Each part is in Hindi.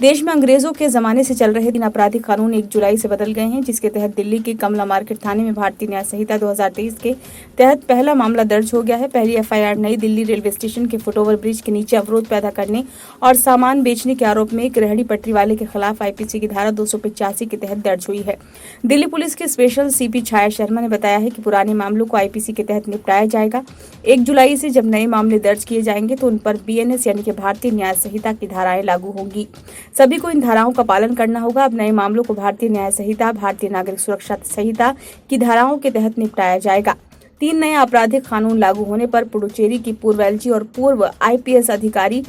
देश में अंग्रेजों के जमाने से चल रहे 3 आपराधिक कानून 1 जुलाई से बदल गए हैं, जिसके तहत दिल्ली के कमला मार्केट थाने में भारतीय न्याय संहिता 2023 के तहत पहला मामला दर्ज हो गया है। पहली एफआईआर नई दिल्ली रेलवे स्टेशन के फुटओवर ब्रिज के नीचे अवरोध पैदा करने और सामान बेचने के आरोप में एक रेहड़ी पटरी वाले के खिलाफ आईपीसी की धारा 285 के तहत दर्ज हुई है। दिल्ली पुलिस के स्पेशल सीपी छाया शर्मा ने बताया है कि पुराने मामलों को आईपीसी के तहत निपटाया जाएगा। 1 जुलाई से जब नए मामले दर्ज किए जाएंगे तो उन पर बीएनएस यानी कि भारतीय न्याय संहिता की धाराएं लागू होंगी। सभी को इन धाराओं का पालन करना होगा। अब नए मामलों को भारतीय न्याय संहिता, भारतीय नागरिक सुरक्षा संहिता की धाराओं के तहत निपटाया जाएगा। 3 नए आपराधिक कानून लागू होने पर पुडुचेरी की पूर्व एलजी और पूर्व आईपीएस अधिकारी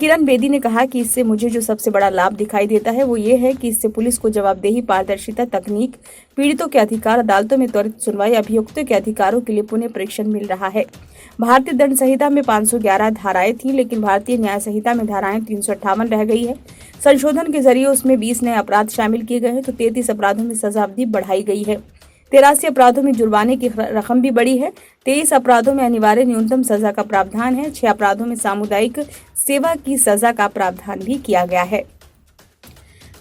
किरण बेदी ने कहा कि इससे मुझे जो सबसे बड़ा लाभ दिखाई देता है वो ये है कि इससे पुलिस को जवाबदेही, पारदर्शिता, तकनीक, पीड़ितों के अधिकार, अदालतों में त्वरित सुनवाई, अभियुक्तों के अधिकारों के लिए पुनः परीक्षण मिल रहा है। भारतीय दंड संहिता में 511 धाराएं थीं, लेकिन भारतीय न्याय संहिता में धाराएं 358 रह गई है। संशोधन के जरिए उसमें 20 नए अपराध शामिल किए गए हैं, तो 33 अपराधों में सजा अवधि बढ़ाई गई है। 83 अपराधों में जुर्माने की रकम भी बढ़ी है। 23 अपराधों में अनिवार्य न्यूनतम सजा का प्रावधान है। 6 अपराधों में सामुदायिक सेवा की सजा का प्रावधान भी किया गया है।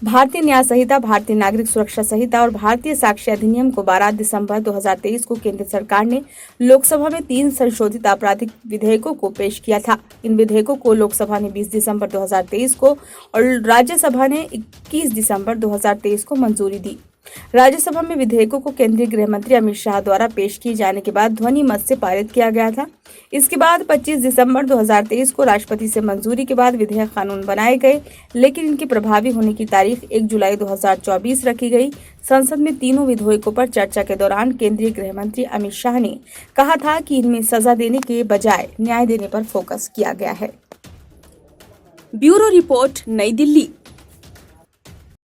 भारतीय न्याय संहिता, भारतीय नागरिक सुरक्षा संहिता और भारतीय साक्ष्य अधिनियम को 12 दिसंबर 2023 को केंद्र सरकार ने लोकसभा में 3 संशोधित आपराधिक विधेयकों को पेश किया था। इन विधेयकों को लोकसभा ने 20 दिसंबर 2023 को और राज्यसभा ने 21 दिसंबर 2023 को मंजूरी दी। राज्यसभा में विधेयकों को केंद्रीय गृह मंत्री अमित शाह द्वारा पेश किए जाने के बाद ध्वनि मत से पारित किया गया था। इसके बाद 25 दिसंबर 2023 को राष्ट्रपति से मंजूरी के बाद विधेयक कानून बनाए गए, लेकिन इनके प्रभावी होने की तारीख 1 जुलाई 2024 रखी गई। संसद में तीनों विधेयकों पर चर्चा के दौरान केंद्रीय गृह मंत्री अमित शाह ने कहा था कि इनमें सजा देने के बजाय न्याय देने पर फोकस किया गया है। ब्यूरो रिपोर्ट, नई दिल्ली।